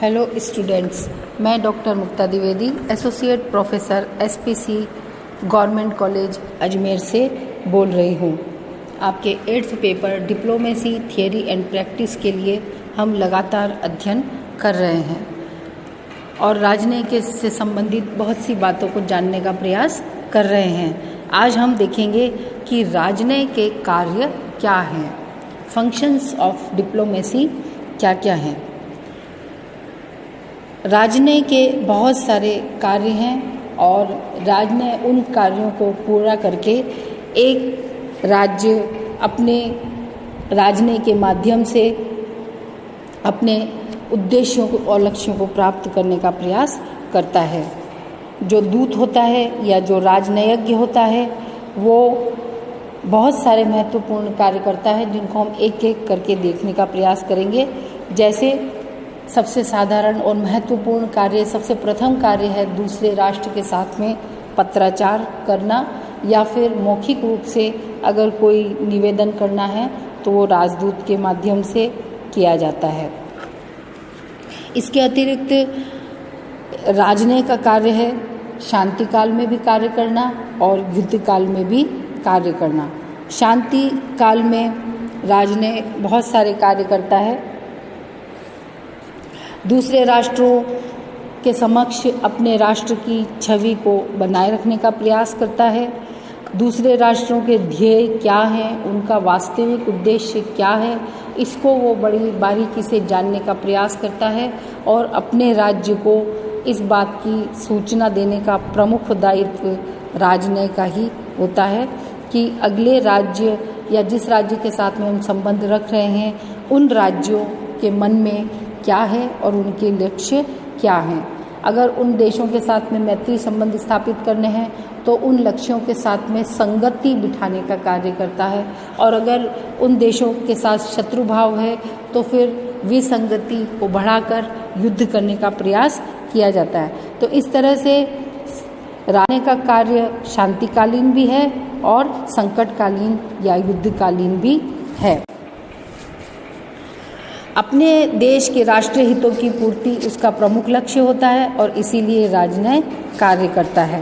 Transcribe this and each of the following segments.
Hello students, मैं doctor Mukta Dwivedi, associate professor SPC government college Ajmer से बोल रही हूँ। आपके 8th paper diplomacy theory and practice के लिए हम लगातार अध्ययन कर रहे हैं और राजनीति से संबंधित बहुत सी बातों को जानने का प्रयास कर रहे हैं। आज हम देखेंगे कि राजनीति के कार्य क्या हैं, फंक्शंस ऑफ डिप्लोमेसी क्या क्या हैं। राजनीति के बहुत सारे कार्य हैं और राजनीति उन कार्यों को पूरा करके एक राज्य अपने राजनीति के माध्यम से अपने उद्देश्यों को और लक्ष्यों को प्राप्त करने का प्रयास करता है। जो दूत होता है या जो राजनयज्ञ होता है वो बहुत सारे महत्वपूर्ण कार्य करता है, जिनको हम एक एक करके देखने का प्रयास करेंगे। जैसे सबसे साधारण और महत्वपूर्ण कार्य, सबसे प्रथम कार्य है दूसरे राष्ट्र के साथ में पत्राचार करना, या फिर मौखिक रूप से अगर कोई निवेदन करना है तो वो राजदूत के माध्यम से किया जाता है। इसके अतिरिक्त राजनीति का कार्य है शांति काल में भी कार्य करना और युद्ध काल में भी कार्य करना। शांति काल में राजनीति बहुत सारे कार्य करता है। दूसरे राष्ट्रों के समक्ष अपने राष्ट्र की छवि को बनाए रखने का प्रयास करता है। दूसरे राष्ट्रों के ध्येय क्या हैं, उनका वास्तविक उद्देश्य क्या है, इसको वो बड़ी बारीकी से जानने का प्रयास करता है और अपने राज्य को इस बात की सूचना देने का प्रमुख दायित्व राजनीति का ही होता है कि अगले राज्य या जिस राज्य के साथ में हम संबंध रख रहे हैं उन राज्यों के मन में क्या है और उनके लक्ष्य क्या हैं। अगर उन देशों के साथ में मैत्री संबंध स्थापित करने हैं तो उन लक्ष्यों के साथ में संगति बिठाने का कार्य करता है, और अगर उन देशों के साथ शत्रु भाव है तो फिर विसंगति को बढ़ाकर युद्ध करने का प्रयास किया जाता है। तो इस तरह से राजनीति का कार्य शांतिकालीन भी है और संकटकालीन या युद्धकालीन भी है। अपने देश के राष्ट्रीय हितों की पूर्ति उसका प्रमुख लक्ष्य होता है और इसीलिए राजनीति कार्य करता है।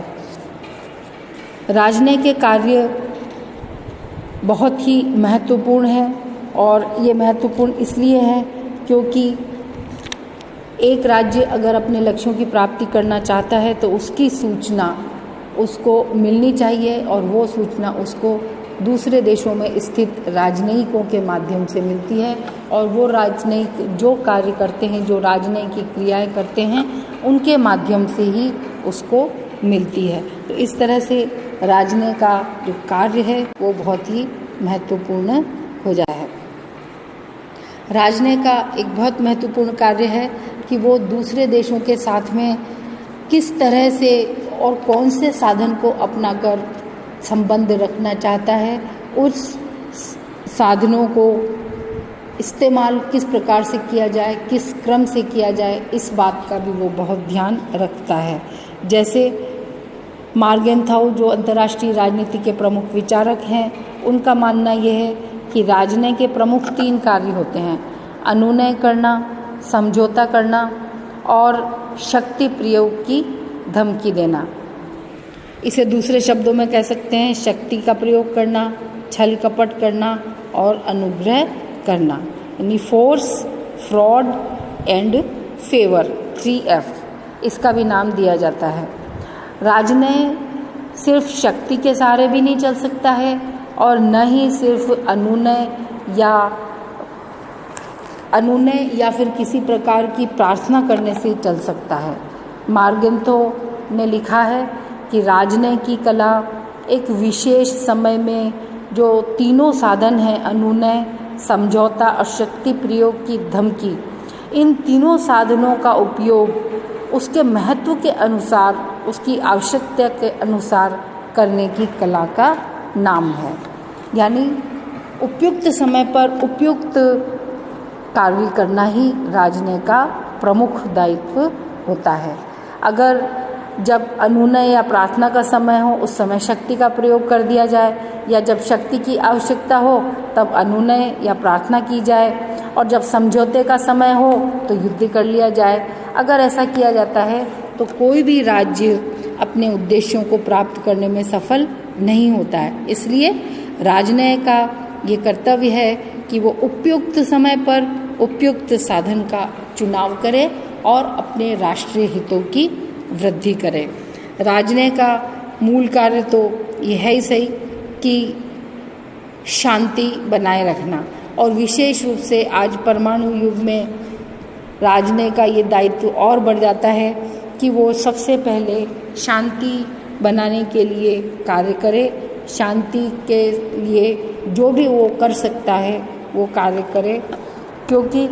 राजनीति के कार्य बहुत ही महत्वपूर्ण है और ये महत्वपूर्ण इसलिए है क्योंकि एक राज्य अगर अपने लक्ष्यों की प्राप्ति करना चाहता है तो उसकी सूचना उसको मिलनी चाहिए और वो सूचना उसको दूसरे देशों में स्थित राजनयिकों के माध्यम से मिलती है, और वो राजनयिक जो कार्य करते हैं, जो राजनीति की क्रियाएं करते हैं, उनके माध्यम से ही उसको मिलती है। तो इस तरह से राजनीति का जो कार्य है वो बहुत ही महत्वपूर्ण हो जाता है। राजनीति का एक बहुत महत्वपूर्ण कार्य है कि वो दूसरे देशों के साथ में किस तरह से और कौन से साधन को अपनाकर संबंध रखना चाहता है, उस साधनों को इस्तेमाल किस प्रकार से किया जाए, किस क्रम से किया जाए, इस बात का भी वो बहुत ध्यान रखता है। जैसे मार्गेंथाउ जो अंतर्राष्ट्रीय राजनीति के प्रमुख विचारक हैं, उनका मानना यह है कि राजनीति के प्रमुख 3 कार्य होते हैं: अनुनय करना, समझौता करना और शक्ति प्रयोग की धमकी देना। इसे दूसरे शब्दों में कह सकते हैं शक्ति का प्रयोग करना, छल कपट करना और अनुग्रह करना, यानी force, fraud and favour, 3F इसका भी नाम दिया जाता है। राजनीति सिर्फ शक्ति के सहारे भी नहीं चल सकता है और न ही सिर्फ अनुनय या फिर किसी प्रकार की प्रार्थना करने से चल सकता है। मार्गेंथाउ ने लिखा है कि राजनीति की कला एक विशेष समय में जो तीनों साधन हैं, अनुनय, समझौता और शक्ति प्रयोग की धमकी, इन तीनों साधनों का उपयोग उसके महत्व के अनुसार, उसकी आवश्यकता के अनुसार करने की कला का नाम है। यानी उपयुक्त समय पर उपयुक्त कार्य करना ही राजनीति का प्रमुख दायित्व होता है। अगर जब अनुनय या प्रार्थना का समय हो उस समय शक्ति का प्रयोग कर दिया जाए, या जब शक्ति की आवश्यकता हो तब अनुनय या प्रार्थना की जाए, और जब समझौते का समय हो तो युद्ध कर लिया जाए। अगर ऐसा किया जाता है तो कोई भी राज्य अपने उद्देश्यों को प्राप्त करने में सफल नहीं होता है। इसलिए राजनय का ये कर्तव्य है कि वो उपयुक्त समय पर उपयुक्त साधन का चुनाव करे और अपने राष्ट्रीय हितों की वृद्धि करे। राजनय का मूल कार्य तो यह ही सही कि शांति बनाए रखना, और विशेष रूप से आज परमाणु युग में राजनय का ये दायित्व और बढ़ जाता है कि वो सबसे पहले शांति बनाने के लिए कार्य करे, शांति के लिए जो भी वो कर सकता है वो कार्य करे, क्योंकि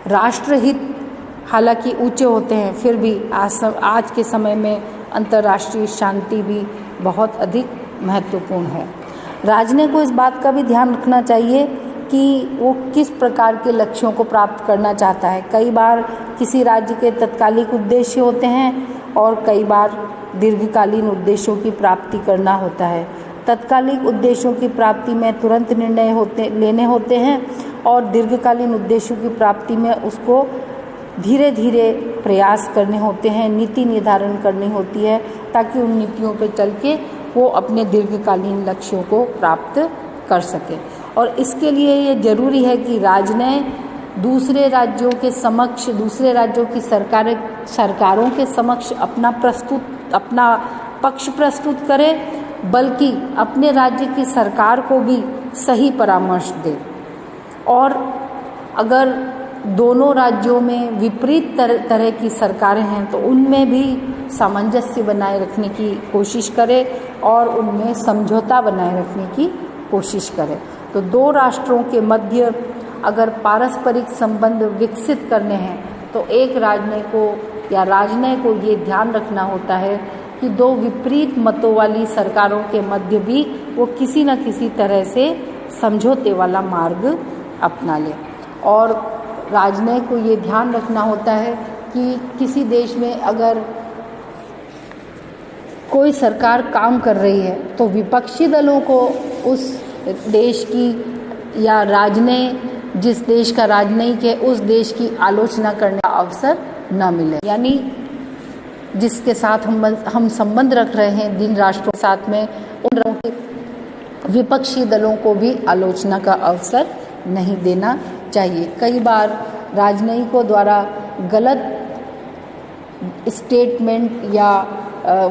राष्ट्रहित हालांकि ऊंचे होते हैं, फिर भी आज के समय में अंतर्राष्ट्रीय शांति भी बहुत अधिक महत्वपूर्ण है। राजनय को इस बात का भी ध्यान रखना चाहिए कि वो किस प्रकार के लक्ष्यों को प्राप्त करना चाहता है। कई बार किसी राज्य के तत्कालिक उद्देश्य होते हैं और कई बार दीर्घकालीन उद्देश्यों की प्राप्ति करना होता है। तत्कालिक उद्देश्यों की प्राप्ति में तुरंत निर्णय लेने होते हैं और दीर्घकालीन उद्देश्यों की प्राप्ति में उसको धीरे धीरे प्रयास करने होते हैं, नीति निर्धारण करनी होती है ताकि उन नीतियों पर चल के वो अपने दीर्घकालीन लक्ष्यों को प्राप्त कर सके। और इसके लिए ये जरूरी है कि राजनय दूसरे राज्यों के समक्ष, दूसरे राज्यों की सरकारों के समक्ष अपना पक्ष प्रस्तुत करे, बल्कि अपने राज्य की सरकार को भी सही परामर्श दे। और अगर दोनों राज्यों में विपरीत तरह की सरकारें हैं तो उनमें भी सामंजस्य बनाए रखने की कोशिश करे और उनमें समझौता बनाए रखने की कोशिश करे। तो दो राष्ट्रों के मध्य अगर पारस्परिक संबंध विकसित करने हैं तो एक राजनय को ये ध्यान रखना होता है कि दो विपरीत मतों वाली सरकारों के मध्य भी वो किसी न किसी तरह से समझौते वाला मार्ग अपना ले। और राजनय को ये ध्यान रखना होता है कि किसी देश में अगर कोई सरकार काम कर रही है तो विपक्षी दलों को उस देश की या राजनय जिस देश का राजनयिक है उस देश की आलोचना करने का अवसर न मिले। यानी जिसके साथ हम संबंध रख रहे हैं जिन राष्ट्रों के साथ में, उन विपक्षी दलों को भी आलोचना का अवसर नहीं देना चाहिए। कई बार राजनयिकों द्वारा गलत स्टेटमेंट या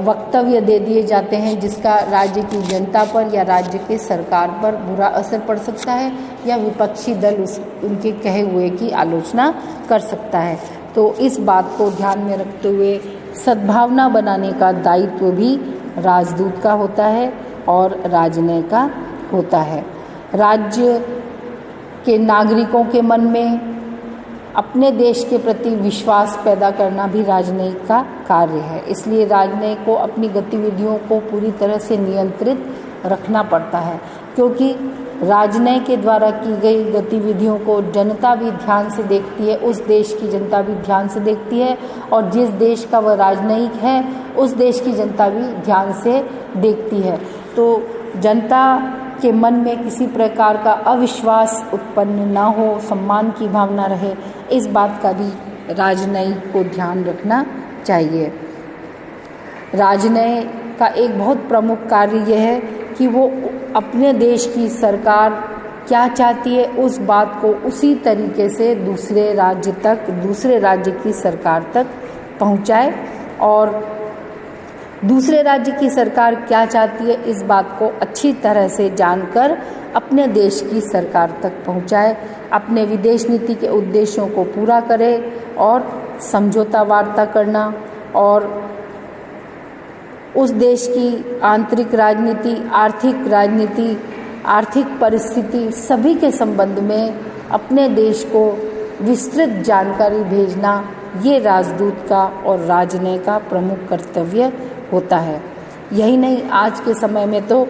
वक्तव्य दे दिए जाते हैं जिसका राज्य की जनता पर या राज्य के सरकार पर बुरा असर पड़ सकता है या विपक्षी दल उनके कहे हुए की आलोचना कर सकता है। तो इस बात को ध्यान में रखते हुए सद्भावना बनाने का दायित्व भी राजदूत का होता है और राजनय का होता है। राज्य के नागरिकों के मन में अपने देश के प्रति विश्वास पैदा करना भी राजनयिक का कार्य है। इसलिए राजनयिक को अपनी गतिविधियों को पूरी तरह से नियंत्रित रखना पड़ता है, क्योंकि राजनय के द्वारा की गई गतिविधियों को जनता भी ध्यान से देखती है, उस देश की जनता भी ध्यान से देखती है और जिस देश का वह राजनयिक है उस देश की जनता भी ध्यान से देखती है। तो जनता के मन में किसी प्रकार का अविश्वास उत्पन्न ना हो, सम्मान की भावना रहे, इस बात का भी राजनयिक को ध्यान रखना चाहिए। राजनय का एक बहुत प्रमुख कार्य यह है कि वो अपने देश की सरकार क्या चाहती है उस बात को उसी तरीके से दूसरे राज्य की सरकार तक पहुंचाए और दूसरे राज्य की सरकार क्या चाहती है इस बात को अच्छी तरह से जानकर अपने देश की सरकार तक पहुंचाए, अपने विदेश नीति के उद्देश्यों को पूरा करे और समझौता वार्ता करना और उस देश की आंतरिक राजनीति, आर्थिक परिस्थिति सभी के संबंध में अपने देश को विस्तृत जानकारी भेजना, ये राजदूत का और राजनय का प्रमुख कर्तव्य होता है। यही नहीं, आज के समय में तो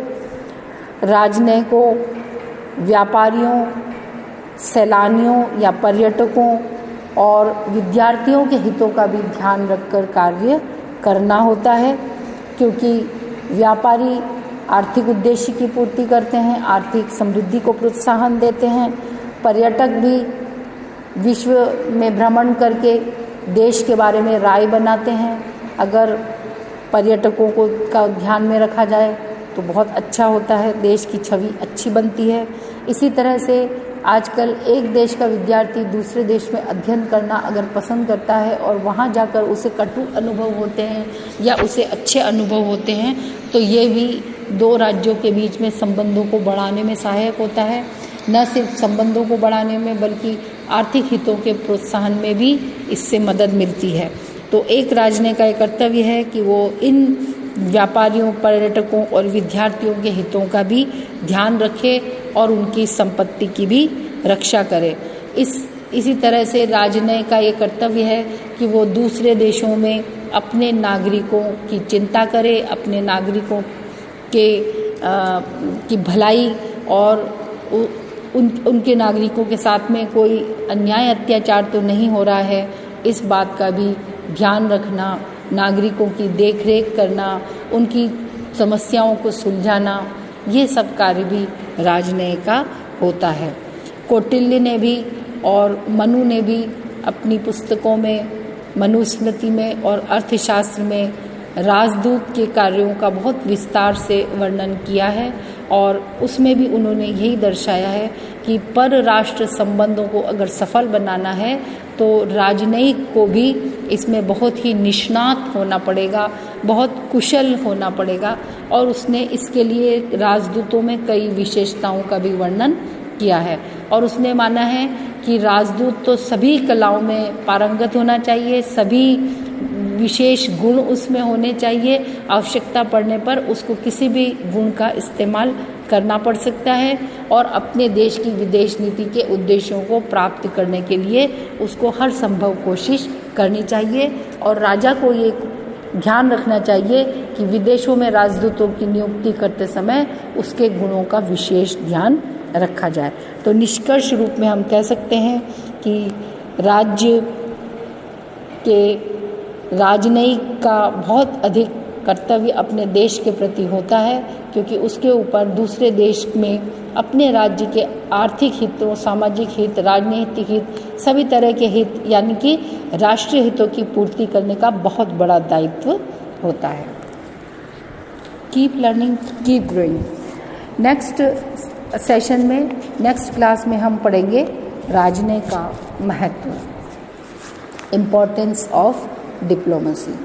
राजनय को व्यापारियों, सैलानियों या पर्यटकों और विद्यार्थियों के हितों का भी ध्यान रखकर कार्य करना होता है, क्योंकि व्यापारी आर्थिक उद्देश्य की पूर्ति करते हैं, आर्थिक समृद्धि को प्रोत्साहन देते हैं, पर्यटक भी विश्व में भ्रमण करके देश के बारे में राय बनाते हैं। अगर पर्यटकों को का ध्यान में रखा जाए तो बहुत अच्छा होता है, देश की छवि अच्छी बनती है। इसी तरह से आजकल एक देश का विद्यार्थी दूसरे देश में अध्ययन करना अगर पसंद करता है और वहाँ जाकर उसे कटु अनुभव होते हैं या उसे अच्छे अनुभव होते हैं, तो ये भी दो राज्यों के बीच में संबंधों को बढ़ाने में सहायक होता है। न सिर्फ संबंधों को बढ़ाने में बल्कि आर्थिक हितों के प्रोत्साहन में भी इससे मदद मिलती है। तो एक राज्य का ये कर्तव्य है कि वो इन व्यापारियों, पर्यटकों और विद्यार्थियों के हितों का भी ध्यान रखे और उनकी संपत्ति की भी रक्षा करे। इसी तरह से राज्य का ये कर्तव्य है कि वो दूसरे देशों में अपने नागरिकों की चिंता करे, अपने नागरिकों की भलाई और उनके नागरिकों के साथ में कोई अन्याय अत्याचार तो नहीं हो रहा है, इस बात का भी ध्यान रखना, नागरिकों की देखरेख करना, उनकी समस्याओं को सुलझाना, ये सब कार्य भी राजनय का होता है। कौटिल्य ने भी और मनु ने भी अपनी पुस्तकों में, मनुस्मृति में और अर्थशास्त्र में राजदूत के कार्यों का बहुत विस्तार से वर्णन किया है और उसमें भी उन्होंने यही दर्शाया है कि परराष्ट्र संबंधों को अगर सफल बनाना है तो राजनयिक को भी इसमें बहुत ही निष्णात होना पड़ेगा, बहुत कुशल होना पड़ेगा। और उसने इसके लिए राजदूतों में कई विशेषताओं का भी वर्णन किया है और उसने माना है कि राजदूत तो सभी कलाओं में पारंगत होना चाहिए, सभी विशेष गुण उसमें होने चाहिए। आवश्यकता पड़ने पर उसको किसी भी गुण का इस्तेमाल करना पड़ सकता है और अपने देश की विदेश नीति के उद्देश्यों को प्राप्त करने के लिए उसको हर संभव कोशिश करनी चाहिए। और राजा को ये ध्यान रखना चाहिए कि विदेशों में राजदूतों की नियुक्ति करते समय उसके गुणों का विशेष ध्यान रखा जाए। तो निष्कर्ष रूप में हम कह सकते हैं कि राज्य के राजनयिक का बहुत अधिक कर्तव्य अपने देश के प्रति होता है, क्योंकि उसके ऊपर दूसरे देश में अपने राज्य के आर्थिक हितों, सामाजिक हित, राजनीतिक हित, सभी तरह के हित यानी कि राष्ट्रीय हितों की पूर्ति करने का बहुत बड़ा दायित्व होता है। Keep learning, keep growing. Next session में, नेक्स्ट क्लास में हम पढ़ेंगे राजनय का महत्व, इम्पोर्टेंस ऑफ डिप्लोमेसी।